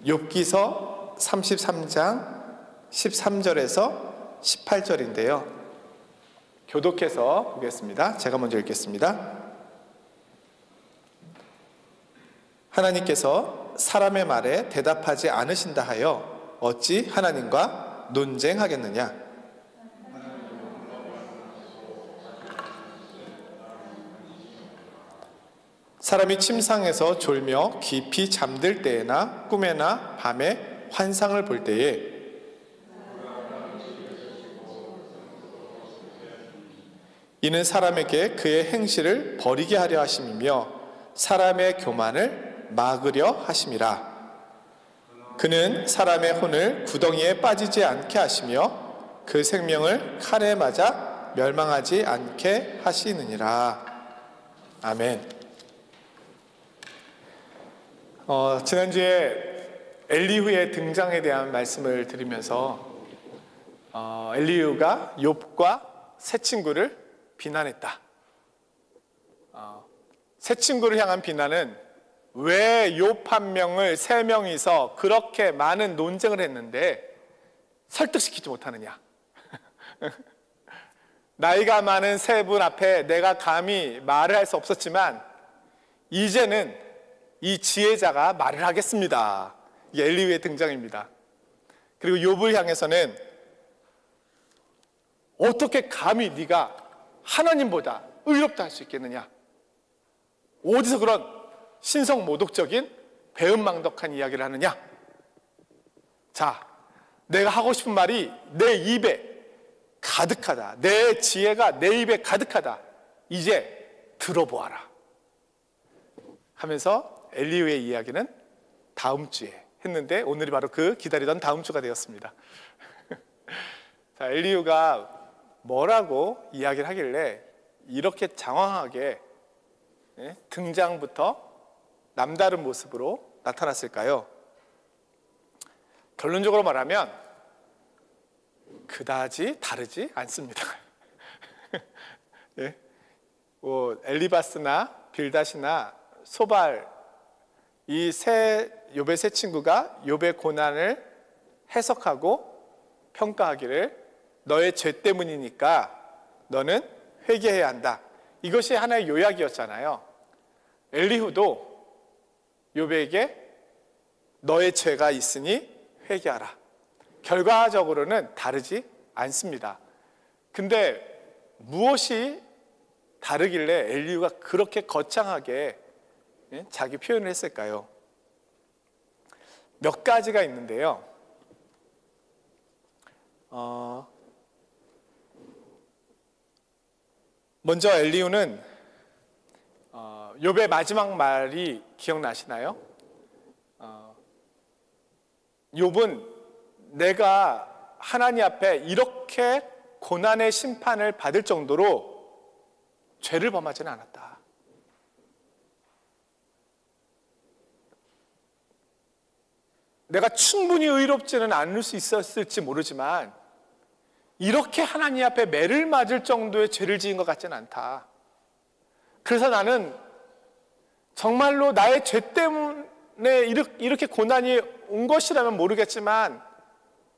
욥기서 33장 13절에서 18절인데요. 교독해서 보겠습니다. 제가 먼저 읽겠습니다. 하나님께서 사람의 말에 대답하지 않으신다 하여 어찌 하나님과 논쟁하겠느냐? 사람이 침상에서 졸며 깊이 잠들 때에나 꿈에나 밤에 환상을 볼 때에 이는 사람에게 그의 행실을 버리게 하려 하심이며 사람의 교만을 막으려 하심이라. 그는 사람의 혼을 구덩이에 빠지지 않게 하시며 그 생명을 칼에 맞아 멸망하지 않게 하시느니라. 아멘. 지난주에 엘리후의 등장에 대한 말씀을 드리면서 엘리후가 욥과 세 친구를 비난했다. 세 친구를 향한 비난은 왜 욥 한 명을 세 명이서 그렇게 많은 논쟁을 했는데 설득시키지 못하느냐? 나이가 많은 세 분 앞에 내가 감히 말을 할 수 없었지만 이제는 이 지혜자가 말을 하겠습니다. 이게 엘리후의 등장입니다. 그리고 욥을 향해서는 어떻게 감히 네가 하나님보다 의롭다 할 수 있겠느냐? 어디서 그런 신성모독적인 배은망덕한 이야기를 하느냐? 자, 내가 하고 싶은 말이 내 입에 가득하다. 내 지혜가 내 입에 가득하다. 이제 들어보아라 하면서 엘리후의 이야기는 다음 주에 했는데 오늘이 바로 그 기다리던 다음 주가 되었습니다. 자, 엘리후가 뭐라고 이야기를 하길래 이렇게 장황하게 등장부터 남다른 모습으로 나타났을까요? 결론적으로 말하면 그다지 다르지 않습니다. 엘리바스나 빌닷이나 소발 이 욥의 세 친구가 욥의 고난을 해석하고 평가하기를 너의 죄 때문이니까 너는 회개해야 한다. 이것이 하나의 요약이었잖아요. 엘리후도 욥에게 너의 죄가 있으니 회개하라. 결과적으로는 다르지 않습니다. 근데 무엇이 다르길래 엘리후가 그렇게 거창하게 자기 표현을 했을까요? 몇 가지가 있는데요. 먼저 엘리후는 욥의 마지막 말이 기억나시나요? 욥은 내가 하나님 앞에 이렇게 고난의 심판을 받을 정도로 죄를 범하지는 않았다. 내가 충분히 의롭지는 않을 수 있었을지 모르지만 이렇게 하나님 앞에 매를 맞을 정도의 죄를 지은 것 같지는 않다. 그래서 나는 정말로 나의 죄 때문에 이렇게 고난이 온 것이라면 모르겠지만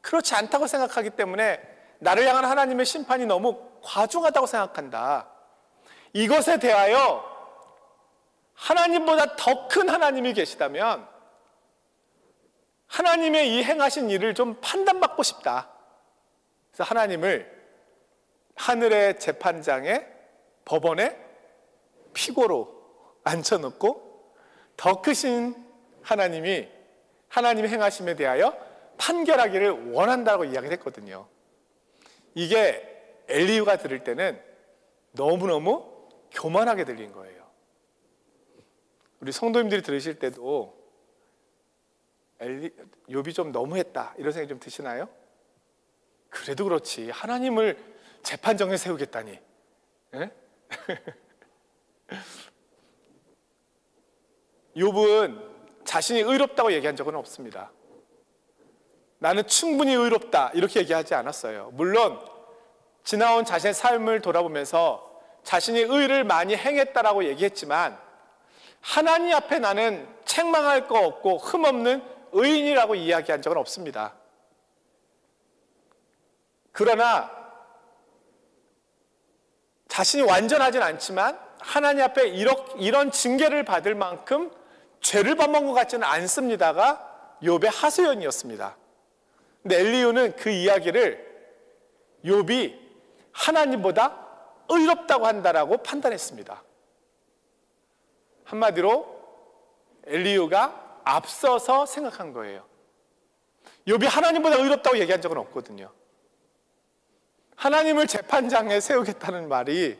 그렇지 않다고 생각하기 때문에 나를 향한 하나님의 심판이 너무 과중하다고 생각한다. 이것에 대하여 하나님보다 더 큰 하나님이 계시다면 하나님의 이 행하신 일을 좀 판단받고 싶다. 그래서 하나님을 하늘의 재판장에 법원에 피고로 앉혀놓고 더 크신 하나님이 하나님의 행하심에 대하여 판결하기를 원한다고 이야기를 했거든요. 이게 엘리후가 들을 때는 너무너무 교만하게 들린 거예요. 우리 성도님들이 들으실 때도 욥이 좀 너무했다 이런 생각이 좀 드시나요? 그래도 그렇지 하나님을 재판정에 세우겠다니. 욥은 자신이 의롭다고 얘기한 적은 없습니다. 나는 충분히 의롭다 이렇게 얘기하지 않았어요. 물론 지나온 자신의 삶을 돌아보면서 자신이 의를 많이 행했다라고 얘기했지만 하나님 앞에 나는 책망할 거 없고 흠없는 의인이라고 이야기한 적은 없습니다. 그러나 자신이 완전하진 않지만 하나님 앞에 이런 징계를 받을 만큼 죄를 범한 것 같지는 않습니다가 욥의 하소연이었습니다. 근데 엘리후는 그 이야기를 욥이 하나님보다 의롭다고 한다라고 판단했습니다. 한마디로 엘리후가 앞서서 생각한 거예요. 욥이 하나님보다 의롭다고 얘기한 적은 없거든요. 하나님을 재판장에 세우겠다는 말이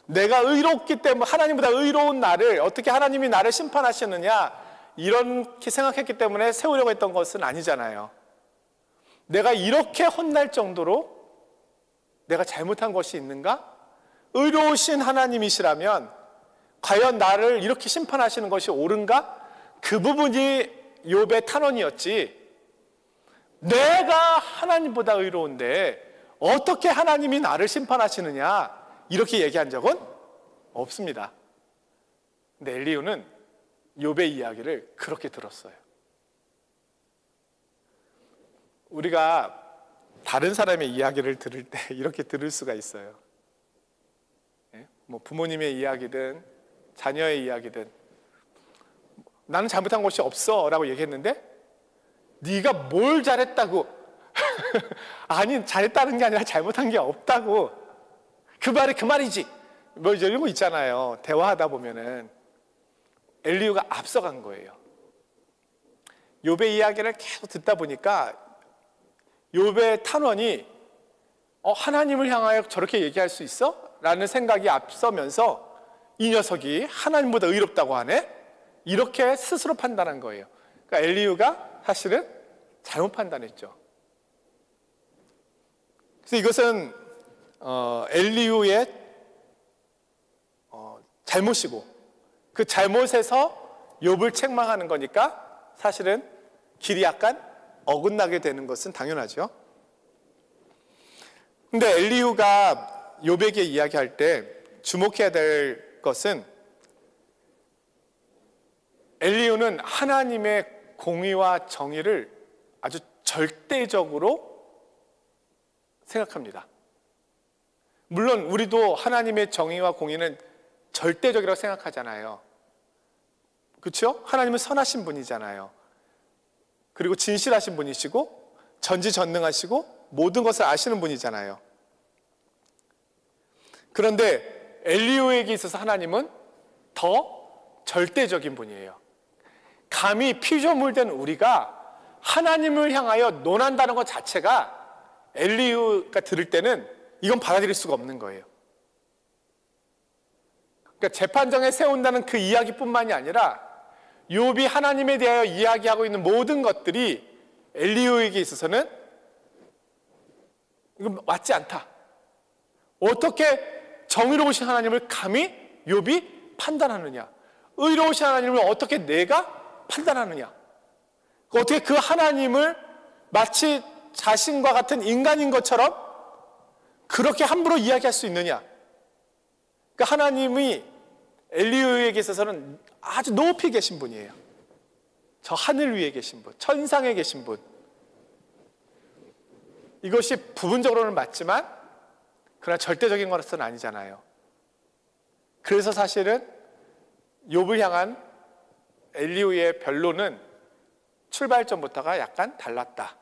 내가 의롭기 때문에 하나님보다 의로운 나를 어떻게 하나님이 나를 심판하시느냐 이렇게 생각했기 때문에 세우려고 했던 것은 아니잖아요. 내가 이렇게 혼날 정도로 내가 잘못한 것이 있는가? 의로우신 하나님이시라면 과연 나를 이렇게 심판하시는 것이 옳은가? 그 부분이 욥의 탄원이었지. 내가 하나님보다 의로운데 어떻게 하나님이 나를 심판하시느냐 이렇게 얘기한 적은 없습니다. 근데 엘리후는 욥의 이야기를 그렇게 들었어요. 우리가 다른 사람의 이야기를 들을 때 이렇게 들을 수가 있어요. 뭐 부모님의 이야기든 자녀의 이야기든 나는 잘못한 것이 없어 라고 얘기했는데 네가 뭘 잘했다고 아니 잘했다는 게 아니라 잘못한 게 없다고 그 말이 그 말이지 뭐 이런 거 있잖아요. 대화하다 보면은 엘리후가 앞서간 거예요. 욥의 이야기를 계속 듣다 보니까 욥의 탄원이 하나님을 향하여 저렇게 얘기할 수 있어? 라는 생각이 앞서면서 이 녀석이 하나님보다 의롭다고 하네? 이렇게 스스로 판단한 거예요. 그러니까 엘리후가 사실은 잘못 판단했죠. 그래서 이것은 엘리후의 잘못이고 그 잘못에서 욥을 책망하는 거니까 사실은 길이 약간 어긋나게 되는 것은 당연하죠. 근데 엘리후가 욥에게 이야기할 때 주목해야 될 것은 엘리후는 하나님의 공의와 정의를 아주 절대적으로 생각합니다. 물론 우리도 하나님의 정의와 공의는 절대적이라고 생각하잖아요. 그렇죠? 하나님은 선하신 분이잖아요. 그리고 진실하신 분이시고 전지전능하시고 모든 것을 아시는 분이잖아요. 그런데 엘리후에게 있어서 하나님은 더 절대적인 분이에요. 감히 피조물된 우리가 하나님을 향하여 논한다는 것 자체가 엘리후가 들을 때는 이건 받아들일 수가 없는 거예요. 그러니까 재판정에 세운다는 그 이야기뿐만이 아니라 욥이 하나님에 대하여 이야기하고 있는 모든 것들이 엘리후에게 있어서는 이건 맞지 않다. 어떻게 정의로우신 하나님을 감히 욥이 판단하느냐? 의로우신 하나님을 어떻게 내가 판단하느냐? 어떻게 그 하나님을 마치 자신과 같은 인간인 것처럼 그렇게 함부로 이야기할 수 있느냐? 그러니까 하나님이 엘리후에게 있어서는 아주 높이 계신 분이에요. 저 하늘 위에 계신 분, 천상에 계신 분. 이것이 부분적으로는 맞지만 그러나 절대적인 것은 아니잖아요. 그래서 사실은 욥을 향한 엘리후의 변론은 출발점부터가 약간 달랐다.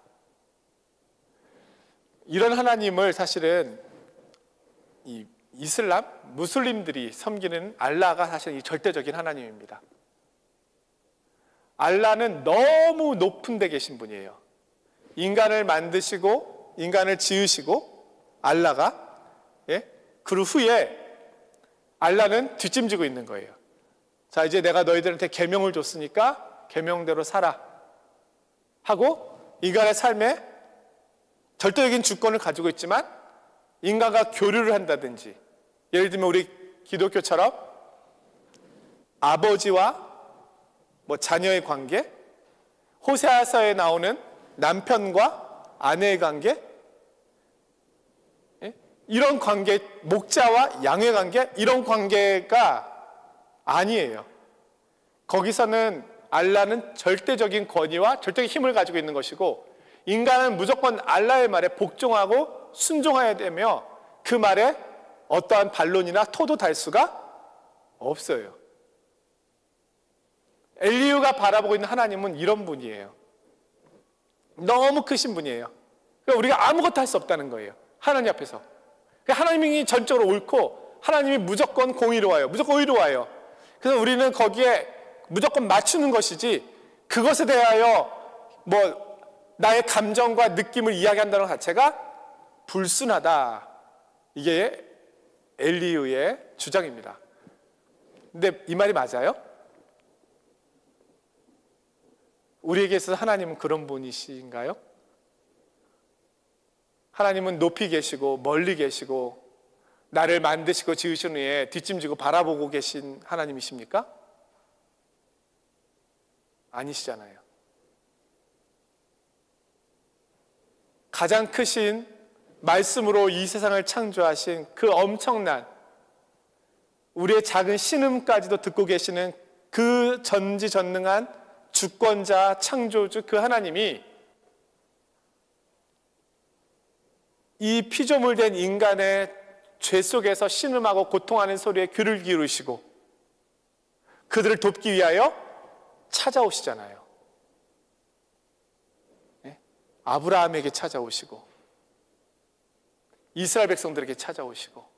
이런 하나님을 사실은 이 이슬람, 무슬림들이 섬기는 알라가 사실 이 절대적인 하나님입니다. 알라는 너무 높은 데 계신 분이에요. 인간을 만드시고 인간을 지으시고 알라가 그 후에 알라는 뒷짐지고 있는 거예요. 자, 이제 내가 너희들한테 계명을 줬으니까 계명대로 살아 하고 인간의 삶에 절대적인 주권을 가지고 있지만 인간과 교류를 한다든지 예를 들면 우리 기독교처럼 아버지와 자녀의 관계, 호세아서에 나오는 남편과 아내의 관계, 이런 관계, 목자와 양의 관계, 이런 관계가 아니에요. 거기서는 알라는 절대적인 권위와 절대적인 힘을 가지고 있는 것이고, 인간은 무조건 알라의 말에 복종하고 순종해야 되며 그 말에 어떠한 반론이나 토도 달 수가 없어요. 엘리후가 바라보고 있는 하나님은 이런 분이에요. 너무 크신 분이에요. 그러니까 우리가 아무것도 할 수 없다는 거예요. 하나님 앞에서. 하나님이 전적으로 옳고 하나님이 무조건 공의로워요. 무조건 의로워요. 그래서 우리는 거기에 무조건 맞추는 것이지, 그것에 대하여 뭐 나의 감정과 느낌을 이야기한다는 것 자체가 불순하다. 이게 엘리후의 주장입니다. 근데 이 말이 맞아요? 우리에게 있어서 하나님은 그런 분이신가요? 하나님은 높이 계시고 멀리 계시고 나를 만드시고 지으신 후에 뒷짐지고 바라보고 계신 하나님이십니까? 아니시잖아요. 가장 크신 말씀으로 이 세상을 창조하신 그 엄청난 우리의 작은 신음까지도 듣고 계시는 그 전지전능한 주권자, 창조주 그 하나님이 이 피조물된 인간의 죄 속에서 신음하고 고통하는 소리에 귀를 기울이시고 그들을 돕기 위하여 찾아오시잖아요. 네? 아브라함에게 찾아오시고 이스라엘 백성들에게 찾아오시고,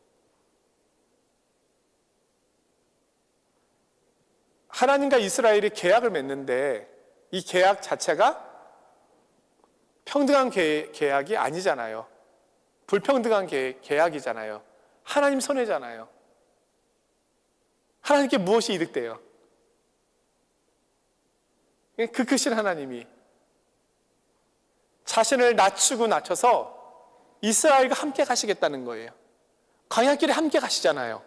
하나님과 이스라엘이 계약을 맺는데 이 계약 자체가 평등한 계약이 아니잖아요. 불평등한 계약이잖아요. 하나님 손해잖아요. 하나님께 무엇이 이득돼요? 그 크신 하나님이 자신을 낮추고 낮춰서 이스라엘과 함께 가시겠다는 거예요. 광야길에 함께 가시잖아요.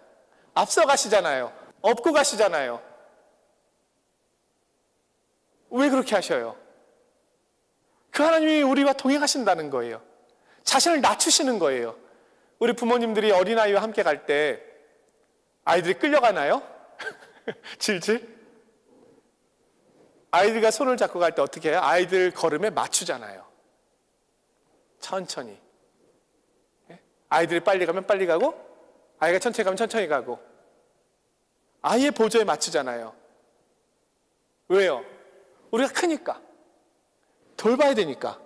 앞서 가시잖아요. 업고 가시잖아요. 왜 그렇게 하셔요? 그 하나님이 우리와 동행하신다는 거예요. 자신을 낮추시는 거예요. 우리 부모님들이 어린아이와 함께 갈 때 아이들이 끌려가나요? 질질? 아이들과 손을 잡고 갈 때 어떻게 해요? 아이들 걸음에 맞추잖아요. 천천히. 아이들이 빨리 가면 빨리 가고, 아이가 천천히 가면 천천히 가고, 아이의 보조에 맞추잖아요. 왜요? 우리가 크니까, 돌봐야 되니까.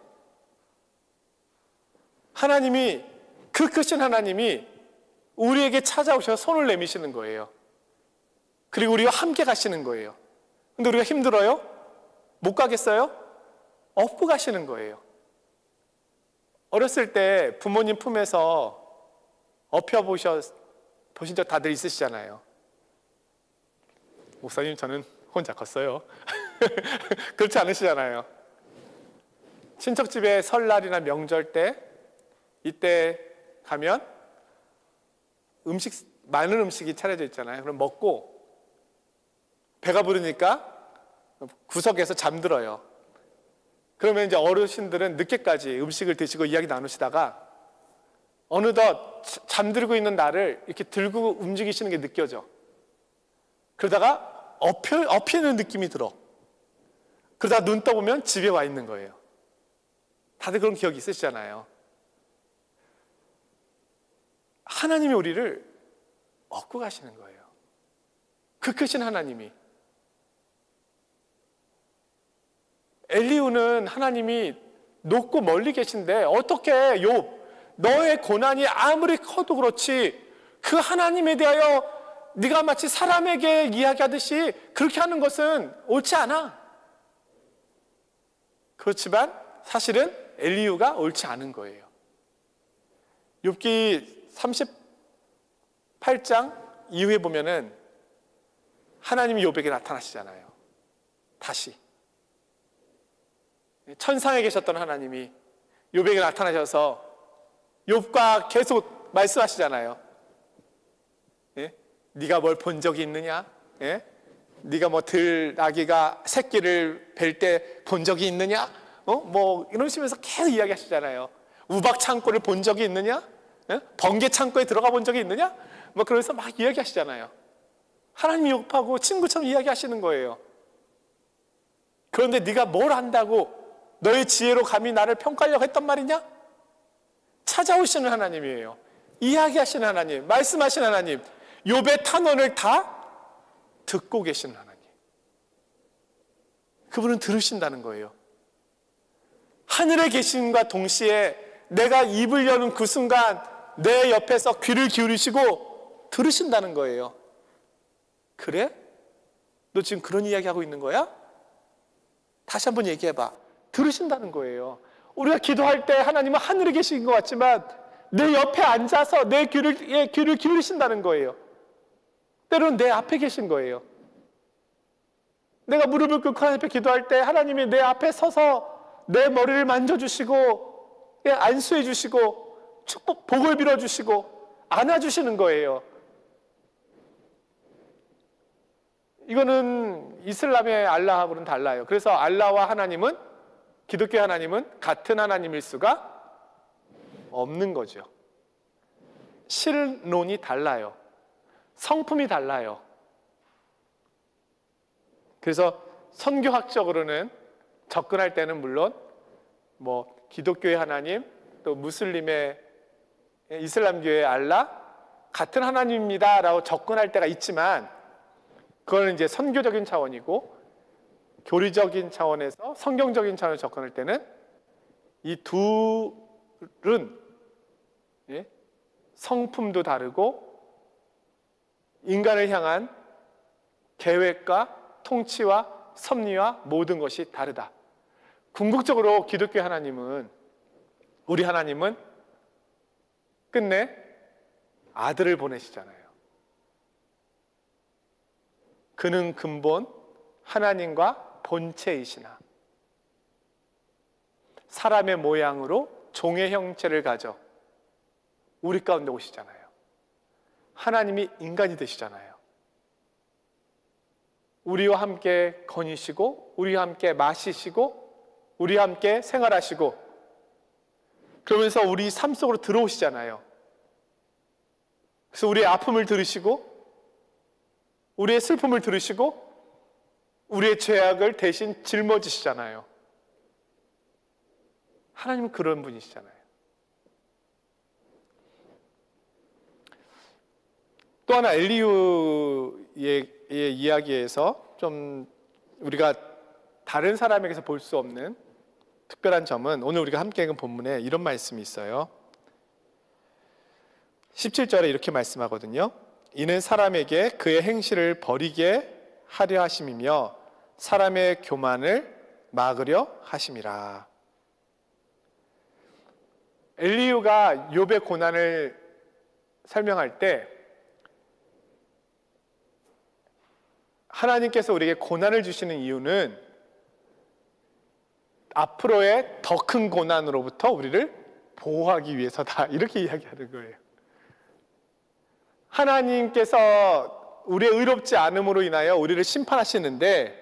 하나님이, 그 크신 하나님이 우리에게 찾아오셔서 손을 내미시는 거예요. 그리고 우리와 함께 가시는 거예요. 근데 우리가 힘들어요? 못 가겠어요? 업고 가시는 거예요. 어렸을 때 부모님 품에서 업혀보신 적 다들 있으시잖아요. 목사님, 저는 혼자 컸어요. 그렇지 않으시잖아요. 친척집에 설날이나 명절 때, 이때 가면 많은 음식이 차려져 있잖아요. 그럼 먹고 배가 부르니까 구석에서 잠들어요. 그러면 이제 어르신들은 늦게까지 음식을 드시고 이야기 나누시다가 어느덧 잠들고 있는 나를 이렇게 들고 움직이시는 게 느껴져. 그러다가 엎이는 느낌이 들어. 그러다가 눈 떠보면 집에 와 있는 거예요. 다들 그런 기억이 있으시잖아요. 하나님이 우리를 업고 가시는 거예요. 그 크신 하나님이. 엘리후는 하나님이 높고 멀리 계신데 어떻게 욥, 너의 고난이 아무리 커도 그렇지 그 하나님에 대하여 네가 마치 사람에게 이야기하듯이 그렇게 하는 것은 옳지 않아. 그렇지만 사실은 엘리후가 옳지 않은 거예요. 욥기 38장 이후에 보면은 하나님이 욥에게 나타나시잖아요. 다시. 천상에 계셨던 하나님이 욥에게 나타나셔서 욥과 계속 말씀하시잖아요. 예? 네가 뭘 본 적이 있느냐? 예? 네가 뭐 들아기가 새끼를 뵐 때 본 적이 있느냐? 뭐 이러시면서 계속 이야기하시잖아요. 우박 창고를 본 적이 있느냐? 예? 번개 창고에 들어가 본 적이 있느냐? 뭐 그러면서 막 이야기하시잖아요. 하나님이 욥하고 친구처럼 이야기하시는 거예요. 그런데 네가 뭘 안다고 너의 지혜로 감히 나를 평가하려고 했단 말이냐? 찾아오시는 하나님이에요. 이야기하시는 하나님, 말씀하시는 하나님, 욥의 탄원을 다 듣고 계시는 하나님. 그분은 들으신다는 거예요. 하늘에 계심과 동시에 내가 입을 여는 그 순간 내 옆에서 귀를 기울이시고 들으신다는 거예요. 그래? 너 지금 그런 이야기하고 있는 거야? 다시 한번 얘기해봐. 들으신다는 거예요. 우리가 기도할 때 하나님은 하늘에 계신 것 같지만 내 옆에 앉아서 내 귀를 기울이신다는 거예요. 때로는 내 앞에 계신 거예요. 내가 무릎을 꿇고 하나님 앞에 기도할 때 하나님이 내 앞에 서서 내 머리를 만져주시고 안수해 주시고 축복, 복을 빌어주시고 안아주시는 거예요. 이거는 이슬람의 알라하고는 달라요. 그래서 알라와 하나님은, 기독교 하나님은 같은 하나님일 수가 없는 거죠. 실론이 달라요. 성품이 달라요. 그래서 선교학적으로는 접근할 때는 물론 기독교의 하나님, 또 무슬림의 이슬람교의 알라 같은 하나님입니다 라고 접근할 때가 있지만, 그거는 이제 선교적인 차원이고, 교리적인 차원에서 성경적인 차원에서 접근할 때는 이 둘은 성품도 다르고 인간을 향한 계획과 통치와 섭리와 모든 것이 다르다. 궁극적으로 기독교 하나님은, 우리 하나님은 끝내 아들을 보내시잖아요. 그는 근본 하나님과 본체이시나 사람의 모양으로 종의 형체를 가져 우리 가운데 오시잖아요. 하나님이 인간이 되시잖아요. 우리와 함께 거니시고 우리와 함께 마시시고 우리와 함께 생활하시고 그러면서 우리 삶 속으로 들어오시잖아요. 그래서 우리의 아픔을 들으시고 우리의 슬픔을 들으시고 우리의 죄악을 대신 짊어지시잖아요. 하나님은 그런 분이시잖아요. 또 하나 엘리후의 이야기에서 좀 우리가 다른 사람에게서 볼 수 없는 특별한 점은, 오늘 우리가 함께 읽은 본문에 이런 말씀이 있어요. 17절에 이렇게 말씀하거든요. 이는 사람에게 그의 행실을 버리게 하려 하심이며 사람의 교만을 막으려 하심이라. 엘리후가 욥의 고난을 설명할 때 하나님께서 우리에게 고난을 주시는 이유는 앞으로의 더 큰 고난으로부터 우리를 보호하기 위해서다, 이렇게 이야기하는 거예요. 하나님께서 우리의 의롭지 않음으로 인하여 우리를 심판하시는데,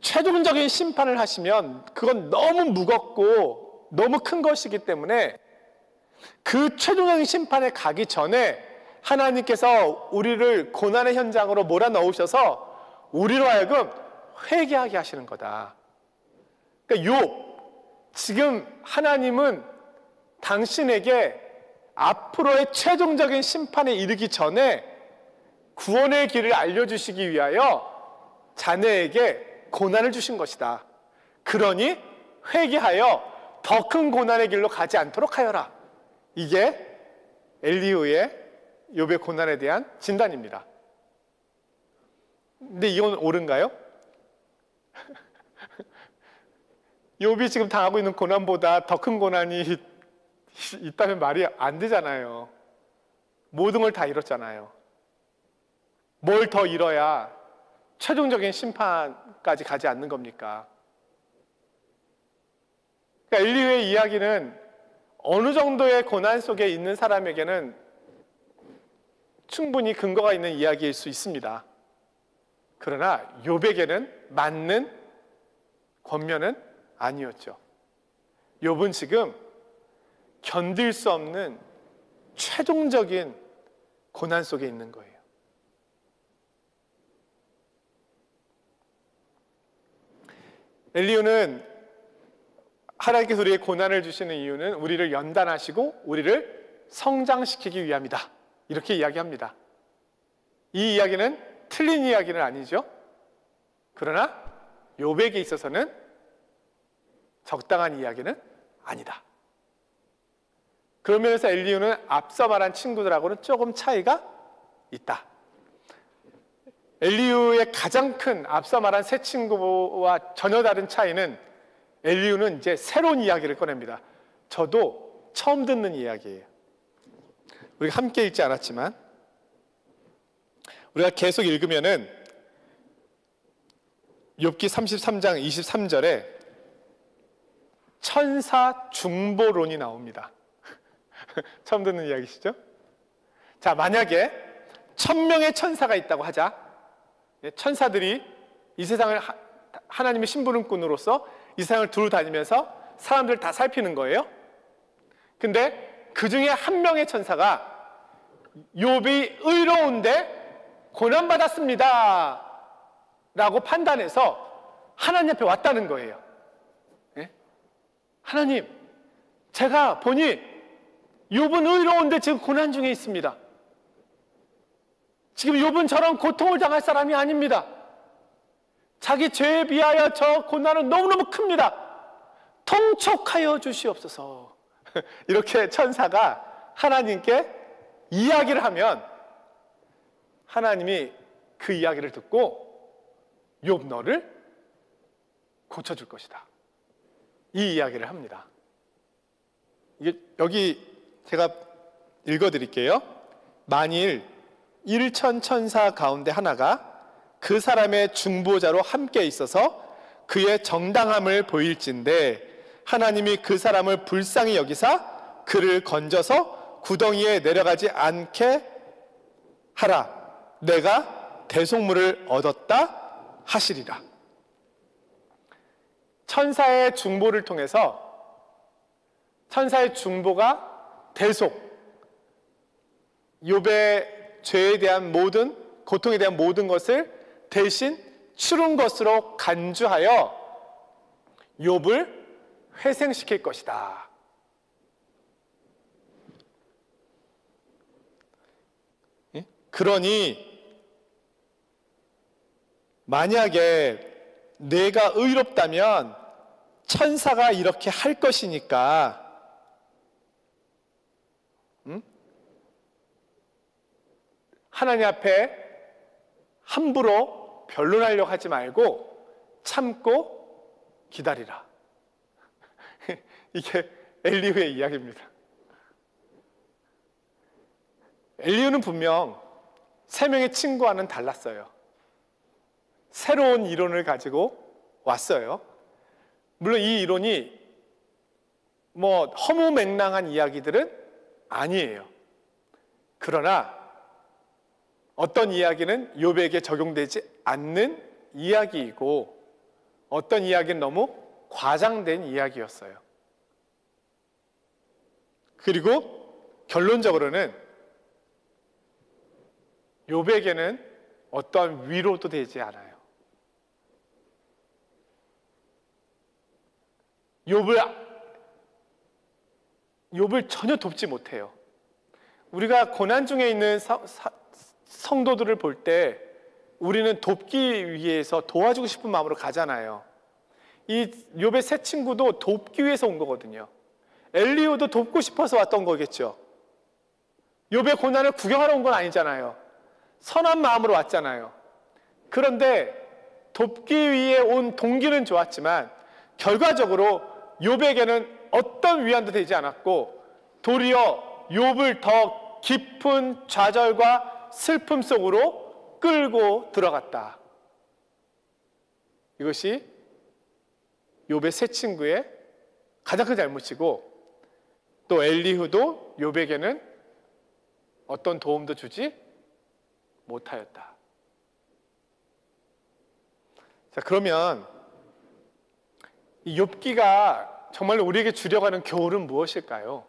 최종적인 심판을 하시면 그건 너무 무겁고 너무 큰 것이기 때문에 그 최종적인 심판에 가기 전에 하나님께서 우리를 고난의 현장으로 몰아넣으셔서 우리로 하여금 회개하게 하시는 거다. 그러니까 지금 하나님은 당신에게 앞으로의 최종적인 심판에 이르기 전에 구원의 길을 알려주시기 위하여 자네에게 고난을 주신 것이다. 그러니 회개하여 더 큰 고난의 길로 가지 않도록 하여라. 이게 엘리후의 욥의 고난에 대한 진단입니다. 근데 이건 옳은가요? 욥이 지금 당하고 있는 고난보다 더 큰 고난이 있다면 말이 안 되잖아요. 모든 걸 다 잃었잖아요. 뭘 더 잃어야 최종적인 심판까지 가지 않는 겁니까? 그러니까 엘리후의 이야기는 어느 정도의 고난 속에 있는 사람에게는 충분히 근거가 있는 이야기일 수 있습니다. 그러나 욥에게는 맞는 권면은 아니었죠. 욥은 지금 견딜 수 없는 최종적인 고난 속에 있는 거예요. 엘리후는 하나님께서 우리에게 고난을 주시는 이유는 우리를 연단하시고 우리를 성장시키기 위함이다. 이렇게 이야기합니다. 이 이야기는 틀린 이야기는 아니죠. 그러나 욥에게 있어서는 적당한 이야기는 아니다. 그런 면에서 엘리후는 앞서 말한 친구들하고는 조금 차이가 있다. 엘리후의 가장 큰 앞서 말한 세 친구와 전혀 다른 차이는 엘리후는 이제 새로운 이야기를 꺼냅니다. 저도 처음 듣는 이야기예요. 우리가 함께 읽지 않았지만 우리가 계속 읽으면은 욥기 33장 23절에 천사 중보론이 나옵니다. 처음 듣는 이야기시죠? 자, 만약에 1000명의 천사가 있다고 하자. 천사들이 이 세상을 하나님의 심부름꾼으로서 이 세상을 두루 다니면서 사람들을 다 살피는 거예요. 근데 그 중에 한 명의 천사가 욥이 의로운데 고난받았습니다 라고 판단해서 하나님 앞에 왔다는 거예요. 예? 하나님, 제가 보니 욥은 의로운데 지금 고난 중에 있습니다. 지금 욥은 저런 고통을 당할 사람이 아닙니다. 자기 죄에 비하여 저 고난은 너무너무 큽니다. 통촉하여 주시옵소서. 이렇게 천사가 하나님께 이야기를 하면 하나님이 그 이야기를 듣고 욥 너를 고쳐줄 것이다. 이 이야기를 합니다. 이게 여기 제가 읽어드릴게요. 만일 1000 천사 가운데 하나가 그 사람의 중보자로 함께 있어서 그의 정당함을 보일진데 하나님이 그 사람을 불쌍히 여기사 그를 건져서 구덩이에 내려가지 않게 하라. 내가 대속물을 얻었다 하시리라. 천사의 중보를 통해서 천사의 중보가 대속, 욥의 죄에 대한 모든 고통에 대한 모든 것을 대신 치른 것으로 간주하여 욥을 회생시킬 것이다. 그러니 만약에 내가 의롭다면 천사가 이렇게 할 것이니까 하나님 앞에 함부로 변론하려고 하지 말고 참고 기다리라. 이게 엘리후의 이야기입니다. 엘리후는 분명 세 명의 친구와는 달랐어요. 새로운 이론을 가지고 왔어요. 물론 이 이론이 뭐 허무맹랑한 이야기들은 아니에요. 그러나 어떤 이야기는 욥에게 적용되지 않는 이야기이고 어떤 이야기는 너무 과장된 이야기였어요. 그리고 결론적으로는 욥에게는 어떠한 위로도 되지 않아요. 욥을 전혀 돕지 못해요. 우리가 고난 중에 있는 성도들을 볼 때 우리는 돕기 위해서 도와주고 싶은 마음으로 가잖아요. 이 욥의 세 친구도 돕기 위해서 온 거거든요. 엘리후도 돕고 싶어서 왔던 거겠죠. 욥의 고난을 구경하러 온 건 아니잖아요. 선한 마음으로 왔잖아요. 그런데 돕기 위해 온 동기는 좋았지만 결과적으로 욥에게는 어떤 위안도 되지 않았고 도리어 욥을 더 깊은 좌절과 슬픔 속으로 끌고 들어갔다. 이것이 욥의 세 친구의 가장 큰 잘못이고 또 엘리후도 욥에게는 어떤 도움도 주지 못하였다. 자, 그러면 이 욥기가 정말로 우리에게 주려고 하는 교훈은 무엇일까요?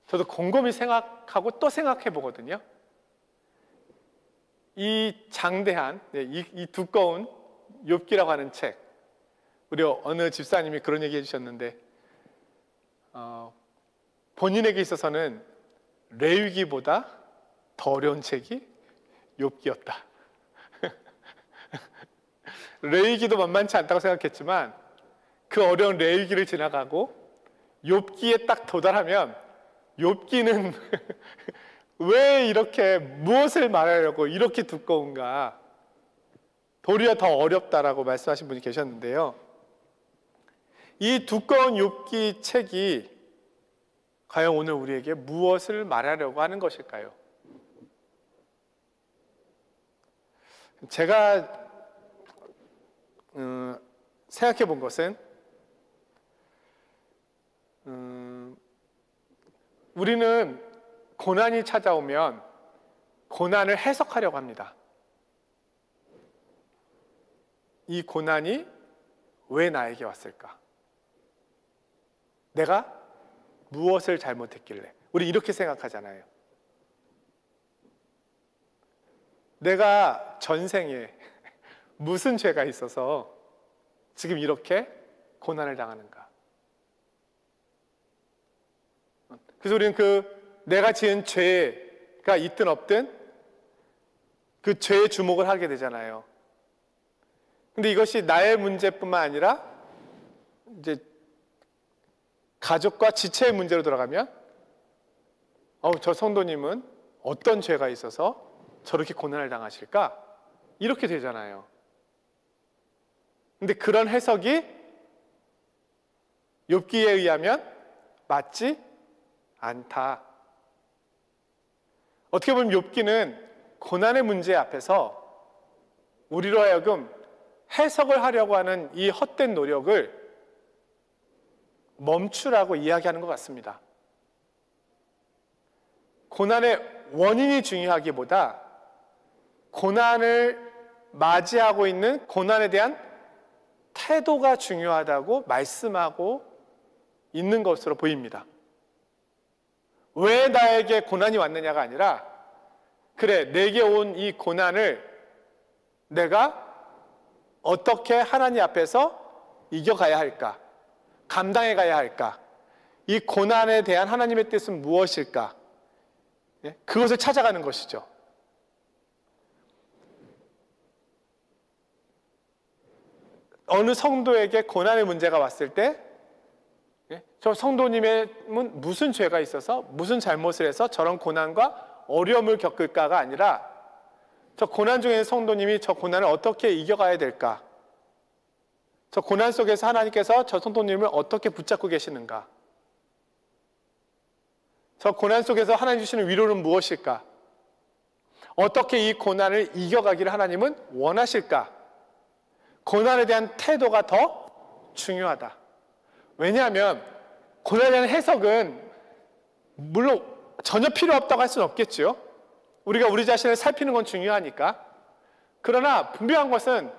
저도 곰곰이 생각하고 또 생각해 보거든요. 이 장대한, 이 두꺼운 욥기라고 하는 책, 우리 어느 집사님이 그런 얘기 해주셨는데 본인에게 있어서는 레위기보다 더 어려운 책이 욥기였다. 레위기도 만만치 않다고 생각했지만 그 어려운 레위기를 지나가고 욥기에 딱 도달하면 욥기는 왜 이렇게 무엇을 말하려고 이렇게 두꺼운가, 도리어 더 어렵다라고 말씀하신 분이 계셨는데요. 이 두꺼운 욥기 책이 과연 오늘 우리에게 무엇을 말하려고 하는 것일까요? 제가 생각해 본 것은 우리는 고난이 찾아오면 고난을 해석하려고 합니다. 이 고난이 왜 나에게 왔을까? 내가 무엇을 잘못했길래? 우리 이렇게 생각하잖아요. 내가 전생에 무슨 죄가 있어서 지금 이렇게 고난을 당하는가? 그래서 우리는 내가 지은 죄가 있든 없든 그 죄에 주목을 하게 되잖아요. 근데 이것이 나의 문제뿐만 아니라 이제 가족과 지체의 문제로 들어가면 저 성도님은 어떤 죄가 있어서 저렇게 고난을 당하실까? 이렇게 되잖아요. 근데 그런 해석이 욥기에 의하면 맞지 않다. 어떻게 보면 욥기는 고난의 문제 앞에서 우리로 하여금 해석을 하려고 하는 이 헛된 노력을 멈추라고 이야기하는 것 같습니다. 고난의 원인이 중요하기보다 고난을 맞이하고 있는 고난에 대한 태도가 중요하다고 말씀하고 있는 것으로 보입니다. 왜 나에게 고난이 왔느냐가 아니라, 그래, 내게 온 이 고난을 내가 어떻게 하나님 앞에서 이겨가야 할까? 감당해 가야 할까? 이 고난에 대한 하나님의 뜻은 무엇일까? 그것을 찾아가는 것이죠. 어느 성도에게 고난의 문제가 왔을 때 저 성도님은 무슨 죄가 있어서 무슨 잘못을 해서 저런 고난과 어려움을 겪을까가 아니라 저 고난 중에 성도님이 저 고난을 어떻게 이겨가야 될까? 저 고난 속에서 하나님께서 저 성도님을 어떻게 붙잡고 계시는가? 저 고난 속에서 하나님 주시는 위로는 무엇일까? 어떻게 이 고난을 이겨가기를 하나님은 원하실까? 고난에 대한 태도가 더 중요하다. 왜냐하면 고난에 대한 해석은 물론 전혀 필요 없다고 할 수는 없겠죠. 우리가 우리 자신을 살피는 건 중요하니까. 그러나 분명한 것은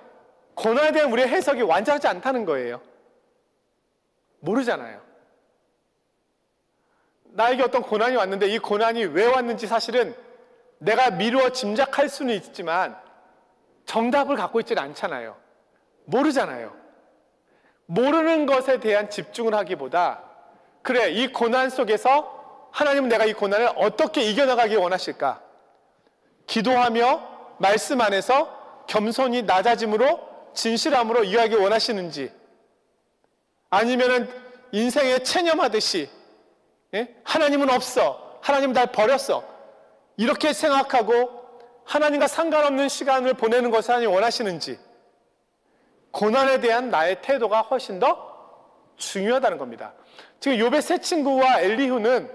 고난에 대한 우리의 해석이 완전하지 않다는 거예요. 모르잖아요. 나에게 어떤 고난이 왔는데 이 고난이 왜 왔는지 사실은 내가 미루어 짐작할 수는 있지만 정답을 갖고 있지는 않잖아요. 모르잖아요. 모르는 것에 대한 집중을 하기보다, 그래, 이 고난 속에서 하나님은 내가 이 고난을 어떻게 이겨나가기 원하실까? 기도하며 말씀 안에서 겸손히 낮아짐으로 진실함으로 이해하기 원하시는지, 아니면은 인생에 체념하듯이 하나님은 없어, 하나님 날 버렸어, 이렇게 생각하고 하나님과 상관없는 시간을 보내는 것을 하나님 원하시는지, 고난에 대한 나의 태도가 훨씬 더 중요하다는 겁니다. 지금 욥의 세 친구와 엘리후는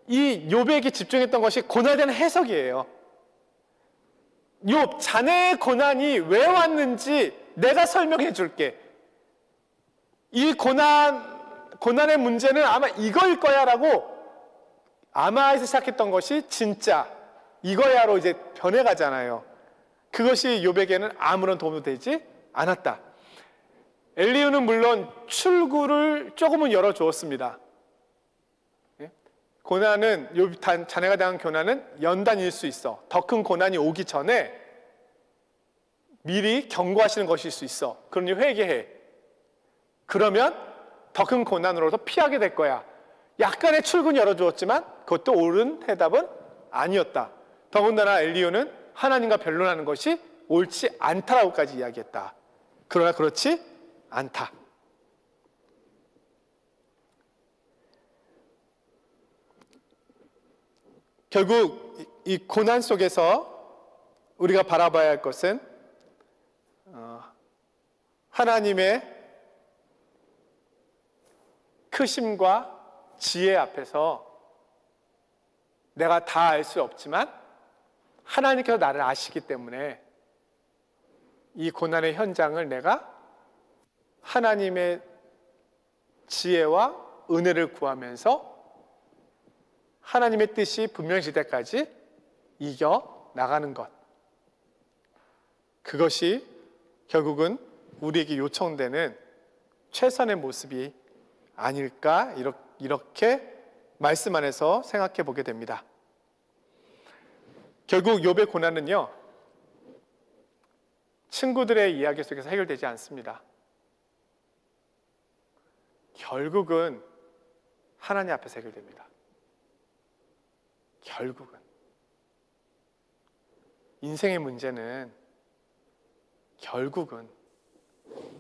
이 욥에게 집중했던 것이 고난에 대한 해석이에요. 욥, 자네의 고난이 왜 왔는지 내가 설명해 줄게. 이 고난의 문제는 아마 이거일 거야 라고 아마에서 시작했던 것이 진짜 이거야로 이제 변해가잖아요. 그것이 욥에게는 아무런 도움도 되지 않았다. 엘리후는 물론 출구를 조금은 열어주었습니다. 고난은, 자네가 당한 고난은 연단일 수 있어. 더 큰 고난이 오기 전에 미리 경고하시는 것일 수 있어. 그러니 회개해. 그러면 더 큰 고난으로도 피하게 될 거야. 약간의 출구는 열어주었지만 그것도 옳은 해답은 아니었다. 더군다나 엘리후는 하나님과 변론하는 것이 옳지 않다라고까지 이야기했다. 그러나 그렇지 않다. 결국 이 고난 속에서 우리가 바라봐야 할 것은 하나님의 크심과 지혜 앞에서 내가 다 알 수 없지만 하나님께서 나를 아시기 때문에 이 고난의 현장을 내가 하나님의 지혜와 은혜를 구하면서 하나님의 뜻이 분명해질 때까지 이겨 나가는 것, 그것이 결국은 우리에게 요청되는 최선의 모습이 아닐까, 이렇게 말씀 안에서 생각해 보게 됩니다. 결국 욥의 고난은요, 친구들의 이야기 속에서 해결되지 않습니다. 결국은 하나님 앞에서 해결됩니다. 결국은 인생의 문제는 결국은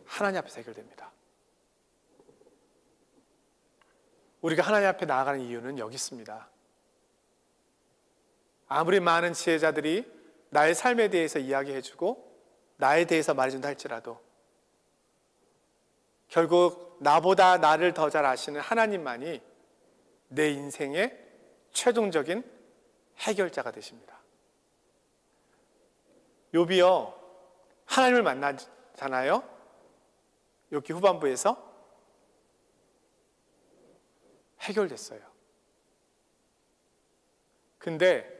하나님 앞에서 해결됩니다. 우리가 하나님 앞에 나아가는 이유는 여기 있습니다. 아무리 많은 지혜자들이 나의 삶에 대해서 이야기해주고 나에 대해서 말해준다 할지라도 결국 나보다 나를 더 잘 아시는 하나님만이 내 인생의 최종적인 해결자가 되십니다. 욥이요, 하나님을 만나잖아요. 욥기 후반부에서 해결됐어요. 근데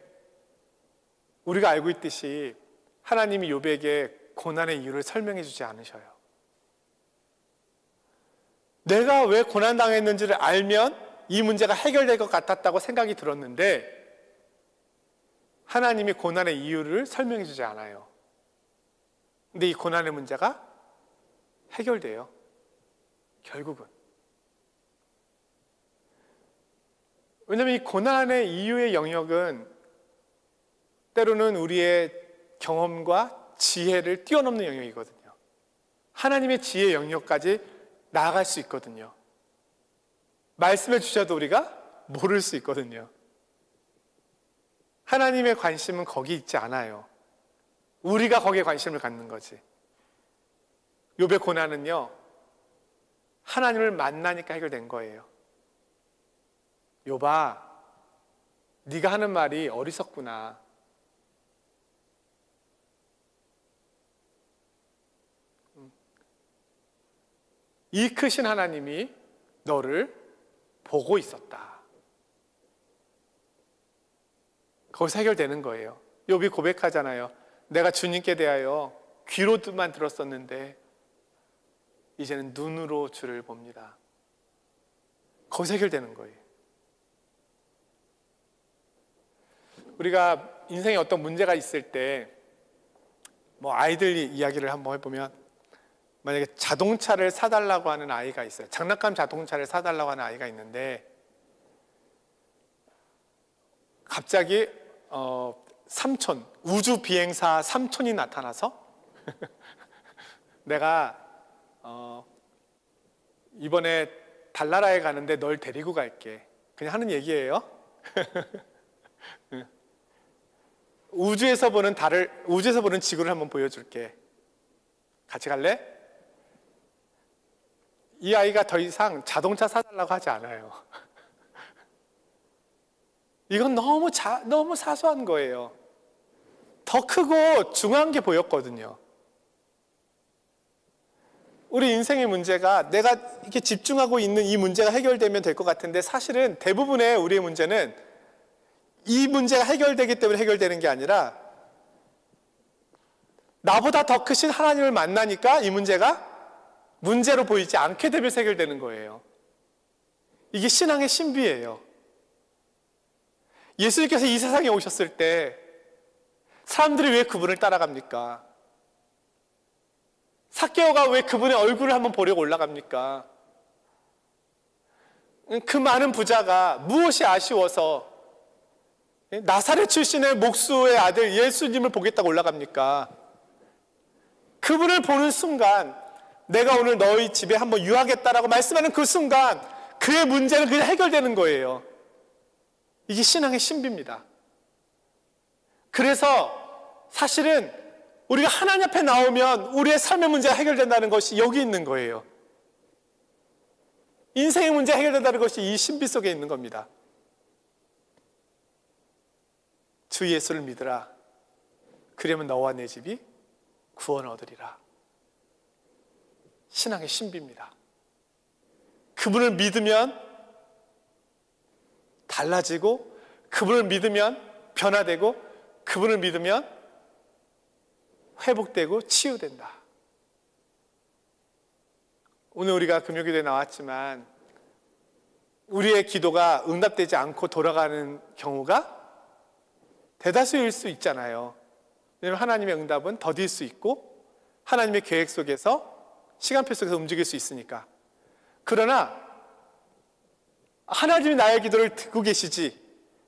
우리가 알고 있듯이 하나님이 욥에게 고난의 이유를 설명해 주지 않으셔요. 내가 왜 고난당했는지를 알면 이 문제가 해결될 것 같았다고 생각이 들었는데 하나님이 고난의 이유를 설명해 주지 않아요. 근데 이 고난의 문제가 해결돼요. 결국은. 왜냐하면 이 고난의 이유의 영역은 때로는 우리의 경험과 지혜를 뛰어넘는 영역이거든요. 하나님의 지혜 영역까지 나아갈 수 있거든요. 말씀해 주셔도 우리가 모를 수 있거든요. 하나님의 관심은 거기 있지 않아요. 우리가 거기에 관심을 갖는 거지. 욥의 고난은요, 하나님을 만나니까 해결된 거예요. 욥아, 네가 하는 말이 어리석구나. 이 크신 하나님이 너를 보고 있었다. 거기서 해결되는 거예요. 욥이 고백하잖아요. 내가 주님께 대하여 귀로만 들었었는데 이제는 눈으로 주를 봅니다. 거기서 해결되는 거예요. 우리가 인생에 어떤 문제가 있을 때 뭐 아이들 이야기를 한번 해보면, 만약에 자동차를 사달라고 하는 아이가 있어요. 장난감 자동차를 사달라고 하는 아이가 있는데 갑자기 삼촌, 우주 비행사 삼촌이 나타나서 내가 이번에 달나라에 가는데 널 데리고 갈게. 그냥 하는 얘기예요. 우주에서 보는 지구를 한번 보여줄게. 같이 갈래? 이 아이가 더 이상 자동차 사달라고 하지 않아요. 이건 너무 사소한 거예요. 더 크고 중요한 게 보였거든요. 우리 인생의 문제가 내가 이렇게 집중하고 있는 이 문제가 해결되면 될 것 같은데 사실은 대부분의 우리의 문제는 이 문제가 해결되기 때문에 해결되는 게 아니라 나보다 더 크신 하나님을 만나니까 이 문제가 문제로 보이지 않게 되면서 해결되는 거예요. 이게 신앙의 신비예요. 예수님께서 이 세상에 오셨을 때 사람들이 왜 그분을 따라갑니까? 삭개오가 왜 그분의 얼굴을 한번 보려고 올라갑니까? 그 많은 부자가 무엇이 아쉬워서 나사렛 출신의 목수의 아들 예수님을 보겠다고 올라갑니까? 그분을 보는 순간 내가 오늘 너희 집에 한번 유하겠다라고 말씀하는 그 순간 그의 문제는 그냥 해결되는 거예요. 이게 신앙의 신비입니다. 그래서 사실은 우리가 하나님 앞에 나오면 우리의 삶의 문제가 해결된다는 것이 여기 있는 거예요. 인생의 문제가 해결된다는 것이 이 신비 속에 있는 겁니다. 주 예수를 믿으라. 그러면 너와 내 집이 구원을 얻으리라. 신앙의 신비입니다. 그분을 믿으면 달라지고, 그분을 믿으면 변화되고, 그분을 믿으면 회복되고 치유된다. 오늘 우리가 금요기도에 나왔지만 우리의 기도가 응답되지 않고 돌아가는 경우가 대다수일 수 있잖아요. 왜냐하면 하나님의 응답은 더딜 수 있고 하나님의 계획 속에서, 시간표 속에서 움직일 수 있으니까. 그러나 하나님이 나의 기도를 듣고 계시지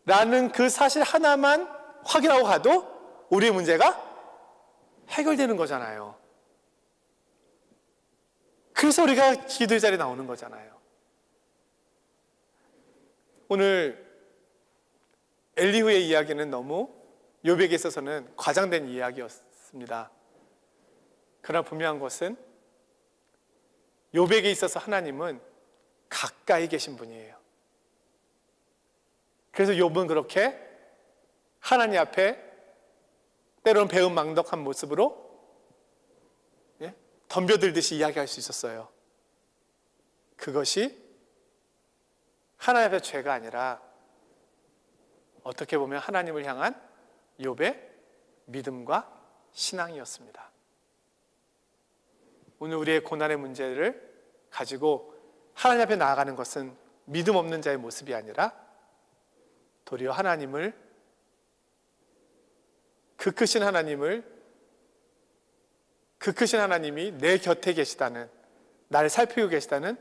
라는 그 사실 하나만 확인하고 가도 우리의 문제가 해결되는 거잖아요. 그래서 우리가 기도의 자리에 나오는 거잖아요. 오늘 엘리후의 이야기는 너무 욥에게 있어서는 과장된 이야기였습니다. 그러나 분명한 것은 욥에게 있어서 하나님은 가까이 계신 분이에요. 그래서 욥은 그렇게 하나님 앞에 때로는 배은망덕한 모습으로 덤벼들듯이 이야기할 수 있었어요. 그것이 하나님 앞에 죄가 아니라 어떻게 보면 하나님을 향한 욥의 믿음과 신앙이었습니다. 오늘 우리의 고난의 문제를 가지고 하나님 앞에 나아가는 것은 믿음 없는 자의 모습이 아니라 도리어 하나님을, 그 크신 하나님이 내 곁에 계시다는, 나를 살피고 계시다는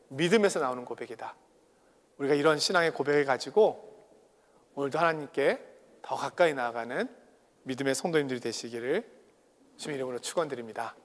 믿음에서 나오는 고백이다. 우리가 이런 신앙의 고백을 가지고 오늘도 하나님께 더 가까이 나아가는 믿음의 성도님들이 되시기를 주님 이름으로 축원드립니다.